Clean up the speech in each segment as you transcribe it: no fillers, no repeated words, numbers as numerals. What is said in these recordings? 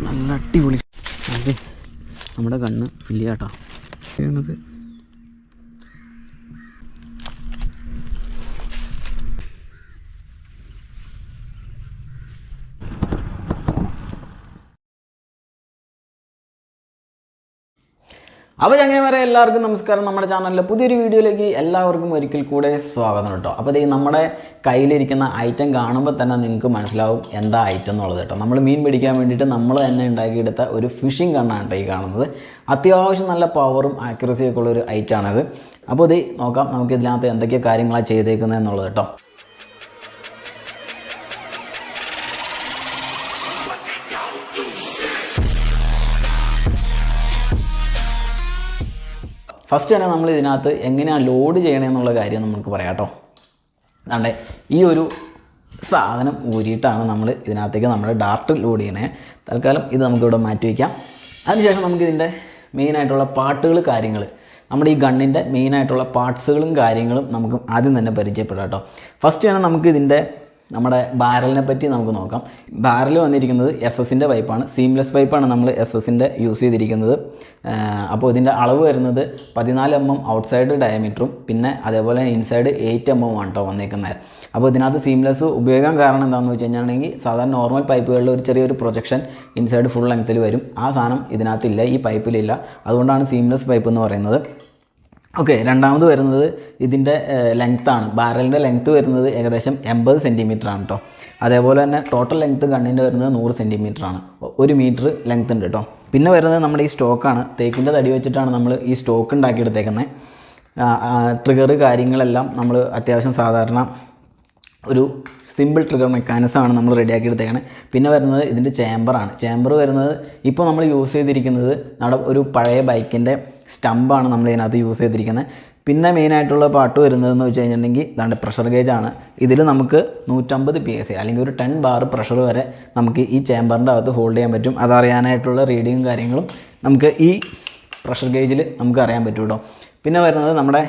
നല്ല അടിപൊളി. അത് നമ്മുടെ കണ്ണ് ഫില്ല് ചെയ്യാട്ടോ ചെയ്യണത്. അപ്പോൾ ചങ്ങായിമാരെ എല്ലാവർക്കും നമസ്കാരം. നമ്മുടെ ചാനലിലെ പുതിയൊരു വീഡിയോയിലേക്ക് എല്ലാവർക്കും ഒരിക്കൽ കൂടെ സ്വാഗതം കേട്ടോ. അപ്പോൾ ഇത് നമ്മുടെ കയ്യിലിരിക്കുന്ന ഐറ്റം കാണുമ്പോൾ തന്നെ നിങ്ങൾക്ക് മനസ്സിലാവും എന്താ ഐറ്റം എന്നുള്ളത് കേട്ടോ. നമ്മൾ മീൻ പിടിക്കാൻ വേണ്ടിയിട്ട് നമ്മൾ തന്നെ ഉണ്ടാക്കിയെടുത്ത ഒരു ഫിഷിംഗ് ഗണ്ണാണ് കേട്ടോ ഈ കാണുന്നത്. അത്യാവശ്യം നല്ല പവറും ആക്യുറസിയൊക്കെ ഉള്ളൊരു ഐറ്റമാണിത്. അപ്പോൾ ഇത് നോക്കാം നമുക്ക് ഇതിനകത്ത് എന്തൊക്കെ കാര്യങ്ങളാണ് ചെയ്തേക്കുന്നത് എന്നുള്ളത് കേട്ടോ. ഫസ്റ്റ് തന്നെ നമ്മൾ ഇതിനകത്ത് എങ്ങനെയാണ് ലോഡ് ചെയ്യണമെന്നുള്ള കാര്യം നമുക്ക് പറയാം കേട്ടോ. അതാണ്ട് ഈ ഒരു സാധനം ഊരിയിട്ടാണ് നമ്മൾ ഇതിനകത്തേക്ക് നമ്മുടെ ഡാർട്ട് ലോഡ് ചെയ്യണേ. തൽക്കാലം ഇത് നമുക്കിവിടെ മാറ്റി വയ്ക്കാം. അതിനുശേഷം നമുക്കിതിൻ്റെ മെയിനായിട്ടുള്ള പാർട്ടുകൾ കാര്യങ്ങൾ നമ്മുടെ ഈ ഗണ്ണിൻ്റെ മെയിനായിട്ടുള്ള പാർട്സുകളും കാര്യങ്ങളും നമുക്ക് ആദ്യം തന്നെ പരിചയപ്പെടാം കേട്ടോ. ഫസ്റ്റ് തന്നെ നമുക്ക് ഇതിൻ്റെ നമ്മുടെ ബാരലിനെ പറ്റി നമുക്ക് നോക്കാം. ബാരൽ വന്നിരിക്കുന്നത് SS-ൻ്റെ പൈപ്പാണ്, സീംലെസ് പൈപ്പാണ് നമ്മൾ SS-ൻ്റെ യൂസ് ചെയ്തിരിക്കുന്നത്. അപ്പോൾ ഇതിൻ്റെ അളവ് വരുന്നത് 14 mm ഔട്ട്സൈഡ് ഡയമീറ്ററും പിന്നെ അതേപോലെ ഇൻസൈഡ് 8 mm ആണ് കേട്ടോ വന്നിരിക്കുന്നത്. അപ്പോൾ ഇതിനകത്ത് സീംലെസ് ഉപയോഗിക്കാൻ കാരണം എന്താണെന്ന് വെച്ച് കഴിഞ്ഞാണെങ്കിൽ സാധാരണ നോർമൽ പൈപ്പുകളിൽ ഒരു ചെറിയൊരു പ്രൊജക്ഷൻ ഇൻസൈഡ് ഫുൾ ലെങ്ത്തിൽ വരും. ആ സാധനം ഇതിനകത്തില്ല, ഈ പൈപ്പിലില്ല. അതുകൊണ്ടാണ് സീംലെസ് പൈപ്പ് എന്ന് പറയുന്നത്. ഓക്കെ, രണ്ടാമത് വരുന്നത് ഇതിൻ്റെ ലെങ്ത്താണ്. ബാരലിൻ്റെ ലെങ്ത്ത് വരുന്നത് ഏകദേശം 80 cm ആണ് കേട്ടോ. അതേപോലെ തന്നെ ടോട്ടൽ ലെങ്ത്ത് ഗണ്ണിൻ്റെ വരുന്നത് 100 cm ആണ്. 1 മീറ്റർ ലെങ്ത്ത് ഉണ്ട് കേട്ടോ. പിന്നെ വരുന്നത് നമ്മുടെ ഈ സ്റ്റോക്കാണ്. തേക്കിൻ്റെ തടി വെച്ചിട്ടാണ് നമ്മൾ ഈ സ്റ്റോക്ക് ഉണ്ടാക്കിയെടുത്തേക്കുന്നത്. ട്രിഗർ കാര്യങ്ങളെല്ലാം നമ്മൾ അത്യാവശ്യം സാധാരണ ഒരു സിമ്പിൾ ട്രിഗർ മെക്കാനിസമാണ് നമ്മൾ റെഡിയാക്കി എടുത്തേക്കണേ. പിന്നെ വരുന്നത് ഇതിൻ്റെ ചേമ്പറാണ്. ചേമ്പർ വരുന്നത് ഇപ്പോൾ നമ്മൾ യൂസ് ചെയ്തിരിക്കുന്നത് നമ്മുടെ ഒരു പഴയ ബൈക്കിൻ്റെ സ്റ്റമ്പാണ് നമ്മൾ ഇതിനകത്ത് യൂസ് ചെയ്തിരിക്കുന്നത്. പിന്നെ മെയിനായിട്ടുള്ള പാർട്ട് വരുന്നതെന്ന് വെച്ച് കഴിഞ്ഞിട്ടുണ്ടെങ്കിൽ ഇതാണ്ട് പ്രഷർ ഗേജാണ്. ഇതിൽ നമുക്ക് 150 PSI അല്ലെങ്കിൽ ഒരു 10 bar പ്രഷർ വരെ നമുക്ക് ഈ ചേമ്പറിൻ്റെ അകത്ത് ഹോൾഡ് ചെയ്യാൻ പറ്റും. അതറിയാനായിട്ടുള്ള റീഡിങ്ങും കാര്യങ്ങളും നമുക്ക് ഈ പ്രഷർ ഗേജിൽ നമുക്ക് അറിയാൻ പറ്റും കേട്ടോ. പിന്നെ വരുന്നത് നമ്മുടെ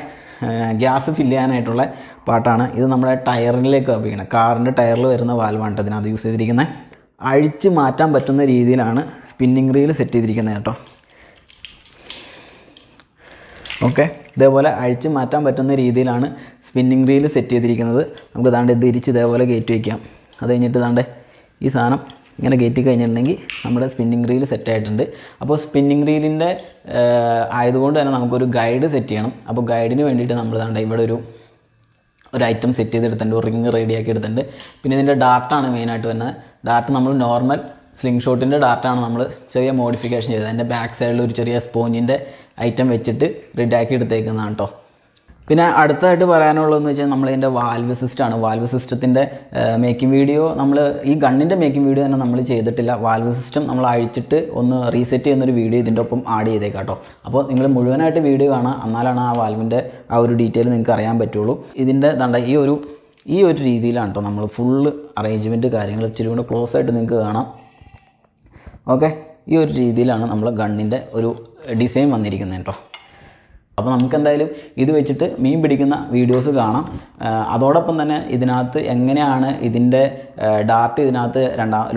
ഗ്യാസ് ഫില്ല് ചെയ്യാനായിട്ടുള്ള പാർട്ടാണ്. ഇത് നമ്മുടെ ടയറിലേക്ക് ഉപയോഗിക്കുന്നത്. കാറിൻ്റെ ടയറിൽ വരുന്ന വാൽവാണ് ഇതിനകത്ത് യൂസ് ചെയ്തിരിക്കുന്നത്. അഴിച്ച് മാറ്റാൻ പറ്റുന്ന രീതിയിലാണ് സ്പിന്നിങ് റീൽ സെറ്റ് ചെയ്തിരിക്കുന്നത് കേട്ടോ. ഓക്കെ, ഇതേപോലെ അഴിച്ച് മാറ്റാൻ പറ്റുന്ന രീതിയിലാണ് സ്പിന്നിങ് റീൽ സെറ്റ് ചെയ്തിരിക്കുന്നത്. നമുക്ക് ദാണ്ട് ഇത് തിരിച്ച് ഇതേപോലെ കയറ്റി വയ്ക്കാം. അത് കഴിഞ്ഞിട്ട് ദാണ്ട് ഈ സാധനം ഇങ്ങനെ കയറ്റി കഴിഞ്ഞിട്ടുണ്ടെങ്കിൽ നമ്മുടെ സ്പിന്നിങ് റീൽ സെറ്റായിട്ടുണ്ട്. അപ്പോൾ സ്പിന്നിങ് റീലിൻ്റെ ആയതുകൊണ്ട് തന്നെ നമുക്കൊരു ഗൈഡ് സെറ്റ് ചെയ്യണം. അപ്പോൾ ഗൈഡിന് വേണ്ടിയിട്ട് നമ്മൾ ദാണ്ട് ഇവിടെ ഒരു ഐറ്റം സെറ്റ് ചെയ്തെടുത്തിട്ടുണ്ട്, ഒരു റിങ് റെഡിയാക്കി എടുത്തിട്ടുണ്ട്. പിന്നെ ഇതിൻ്റെ ഡാർട്ടാണ് മെയിനായിട്ട് വരുന്നത്. ഡാർട്ട് നമ്മൾ നോർമൽ സ്ലിംഗ് ഷോട്ടിൻ്റെ ഡാർട്ടാണ് നമ്മൾ ചെറിയ മോഡിഫിക്കേഷൻ ചെയ്തത്. അതിൻ്റെ ബാക്ക് സൈഡിൽ ഒരു ചെറിയ സ്പോഞ്ചിൻ്റെ ഐറ്റം വെച്ചിട്ട് റെഡിയാക്കി എടുത്തേക്കുന്നതാണ് കേട്ടോ. പിന്നെ അടുത്തതായിട്ട് പറയാനുള്ളതെന്ന് വെച്ചാൽ നമ്മളിതിൻ്റെ വാൽവ് സിസ്റ്റമാണ്. വാൽവ് സിസ്റ്റത്തിൻ്റെ മേക്കിംഗ് വീഡിയോ നമ്മൾ ഈ ഗണ്ണിൻ്റെ മേക്കിംഗ് വീഡിയോ തന്നെ നമ്മൾ ചെയ്തിട്ടില്ല. വാൽവ് സിസ്റ്റം നമ്മൾ അഴിച്ചിട്ട് ഒന്ന് റീസെറ്റ് ചെയ്യുന്നൊരു വീഡിയോ ഇതിൻ്റെ ഒപ്പം ആഡ് ചെയ്തേക്കാം കേട്ടോ. അപ്പോൾ നിങ്ങൾ മുഴുവനായിട്ട് വീഡിയോ കാണുക, എന്നാലാണ് ആ വാൽവിൻ്റെ ആ ഒരു ഡീറ്റെയിൽ നിങ്ങൾക്ക് അറിയാൻ പറ്റുള്ളൂ. ഇതിൻ്റെ ദാണ്ട ഈ ഒരു രീതിയിലാണ് കേട്ടോ നമ്മൾ ഫുള്ള് അറേഞ്ച്മെൻറ്റ് കാര്യങ്ങൾ ഇച്ചിരി കൂടെ ക്ലോസ് ആയിട്ട് നിങ്ങൾക്ക് കാണാം. ഓക്കെ, ഈ ഒരു രീതിയിലാണ് നമ്മൾ ഗണ്ണിൻ്റെ ഒരു ഡിസൈൻ വന്നിരിക്കുന്നത് കേട്ടോ. അപ്പോൾ നമുക്കെന്തായാലും ഇത് വെച്ചിട്ട് മീൻ പിടിക്കുന്ന വീഡിയോസ് കാണാം. അതോടൊപ്പം തന്നെ ഇതിനകത്ത് എങ്ങനെയാണ് ഇതിൻ്റെ ഡാർട്ട് ഇതിനകത്ത്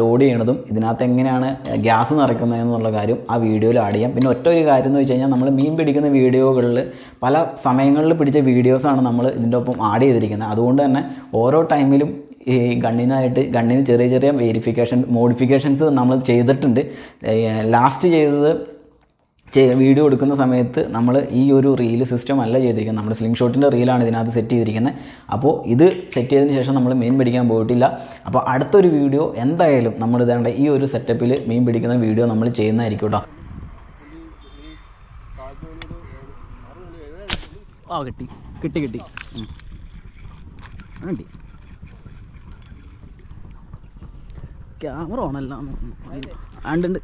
ലോഡ് ചെയ്യണതും ഇതിനകത്ത് എങ്ങനെയാണ് ഗ്യാസ് നിറയ്ക്കുന്നതെന്നുള്ള കാര്യം ആ വീഡിയോയിൽ ആഡ് ചെയ്യാം. പിന്നെ ഒറ്റ ഒരു കാര്യം എന്ന് വെച്ച് കഴിഞ്ഞാൽ നമ്മൾ മീൻ പിടിക്കുന്ന വീഡിയോകളിൽ പല സമയങ്ങളിൽ പിടിച്ച വീഡിയോസാണ് നമ്മൾ ഇതിൻ്റെ ഒപ്പം ആഡ് ചെയ്തിരിക്കുന്നത്. അതുകൊണ്ട് തന്നെ ഓരോ ടൈമിലും ഈ ഗണ്ണിന് ചെറിയ ചെറിയ മോഡിഫിക്കേഷൻസ് നമ്മൾ ചെയ്തിട്ടുണ്ട്. ലാസ്റ്റ് ചെയ്തത് വീഡിയോ എടുക്കുന്ന സമയത്ത് നമ്മൾ ഈ ഒരു റീൽ സിസ്റ്റം അല്ല ചെയ്തിരിക്കുന്നത്, നമ്മുടെ സ്ലിംഗ് ഷോട്ടിൻ്റെ റീലാണ് ഇതിനകത്ത് സെറ്റ് ചെയ്തിരിക്കുന്നത്. അപ്പോൾ ഇത് സെറ്റ് ചെയ്തതിന് ശേഷം നമ്മൾ മീൻ പിടിക്കാൻ പോയിട്ടില്ല. അപ്പോൾ അടുത്തൊരു വീഡിയോ എന്തായാലും നമ്മൾ ഇതേണ്ട ഈ ഒരു സെറ്റപ്പിൽ മീൻ പിടിക്കുന്ന വീഡിയോ നമ്മൾ ചെയ്യുന്നതായിരിക്കും കേട്ടോ. കിട്ടി കിട്ടി കിട്ടി കിട്ടി ക്യാമറ ഓണല്ല ആണ്ടുണ്ട്.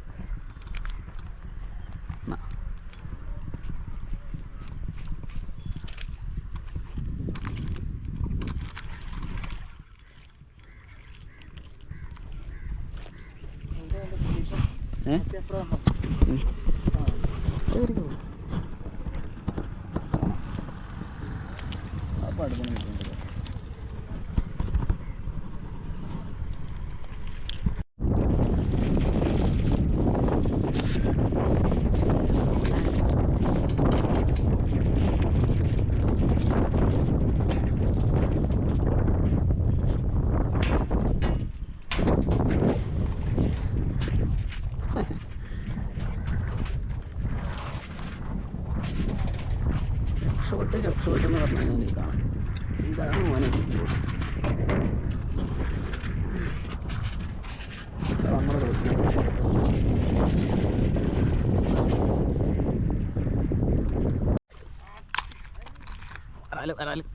വരാല്.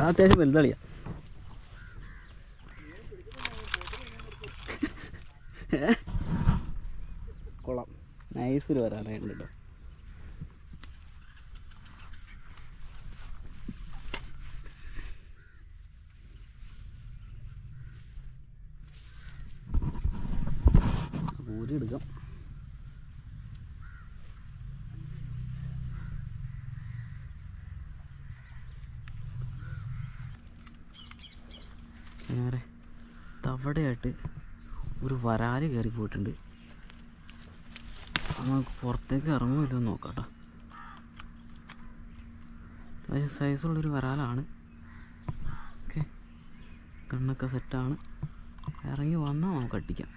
അത്യാവശ്യം വലുതളിയാ. കൊള്ളാം, നൈസിൽ വരാനായിട്ടുണ്ട് കേട്ടോ. ഊരി എടുക്കാം. നേരെ തവടയായിട്ട് ഒരു വരാല് കയറി പോയിട്ടുണ്ട്. നമുക്ക് പുറത്തേക്ക് ഇറങ്ങുമല്ലോ നോക്കാം കേട്ടോ. അതായത് സൈസുള്ളൊരു വരാലാണ്. ഓക്കെ, കണ്ണൊക്കെ സെറ്റാണ്. ഇറങ്ങി വന്നാൽ നമുക്ക് അടിക്കാം.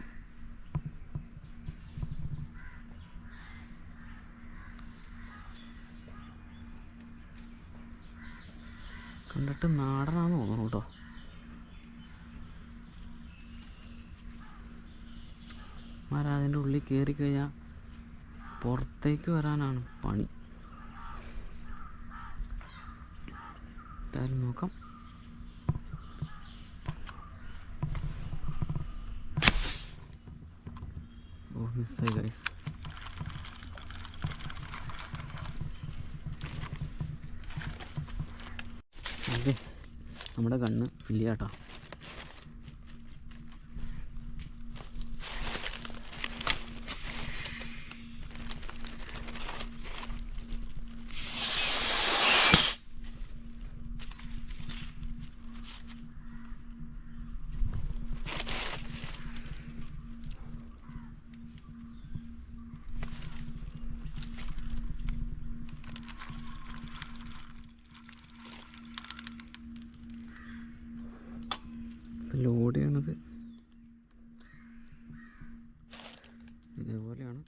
കണ്ടിട്ട് നാടനാന്ന് തോന്നുന്നു കേട്ടോ. അതിൻ്റെ ഉള്ളിൽ കയറി കഴിഞ്ഞാൽ പുറത്തേക്ക് വരാനാണ് പണി. എന്തായാലും നോക്കാം. ഓ, മിസ്സായി ഗൈസ്. അതെ, നമ്മുടെ കണ്ണ് ഫില്ല് ചെയ്യാട്ടോ. ലോഡ് ചെയ്യണത് ഇതേപോലെയാണ്.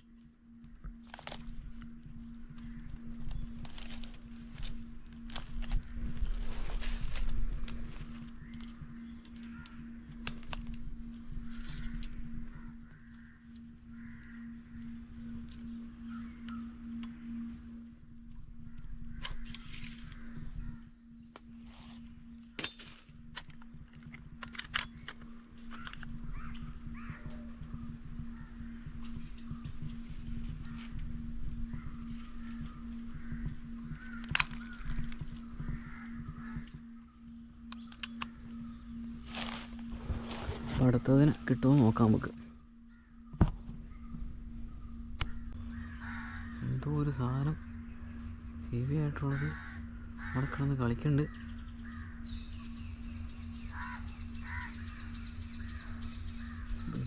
അടുത്തതിന് കിട്ടുമോ നോക്കാം നമുക്ക്. എന്തോ ഒരു സാധനം ഹെവി ആയിട്ടുള്ളത് അവിടെ കിടന്ന് കളിക്കുന്നുണ്ട്.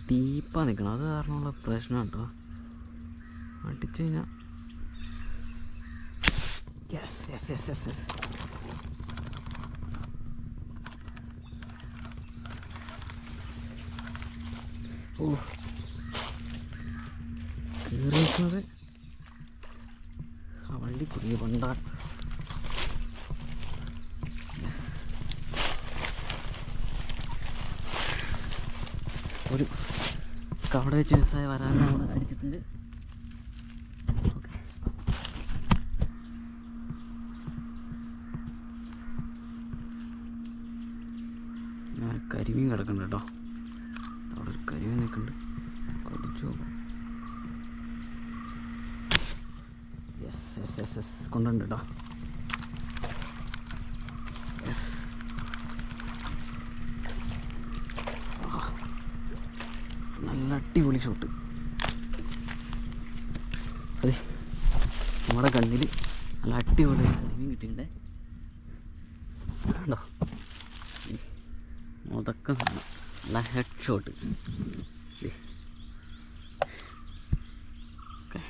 ഡീപ്പാ നിൽക്കണം, അത് കാരണമുള്ള പ്രശ്നം കേട്ടോ. അടിച്ചു കഴിഞ്ഞാൽ yes yes yes yes yes. ഓ, കയറിയിരിക്കുന്നത് ആ വള്ളി കുടുങ്ങി പണ്ടാൻ. ഒരു കവട വെച്ച് മിസ്സായ വരാൻ നമ്മൾ അടിച്ചിട്ടുണ്ട്. ഓക്കെ, ഞാൻ കരിമീൻ കിടക്കുന്നുണ്ട് കേട്ടോ. അവിടെ ഒരു കരിമീൻ നിൽക്കുന്നുണ്ട്, അടിച്ചു നോക്കാം. യെസ് യെസ് യെസ് യെസ്, കൊണ്ടുണ്ട് കേട്ടോ. യെസ്, നല്ല അടിപൊളി ഷോട്ട്. അതെ, നമ്മുടെ കണ്ണിൽ നല്ല അടിപൊളി കരിമീൻ കിട്ടിയിട്ടുണ്ടേ. കണ്ടോ, മുതക്കം കാണാം, നല്ല ഹെഡ് ഷോട്ട്. ഓക്കെ,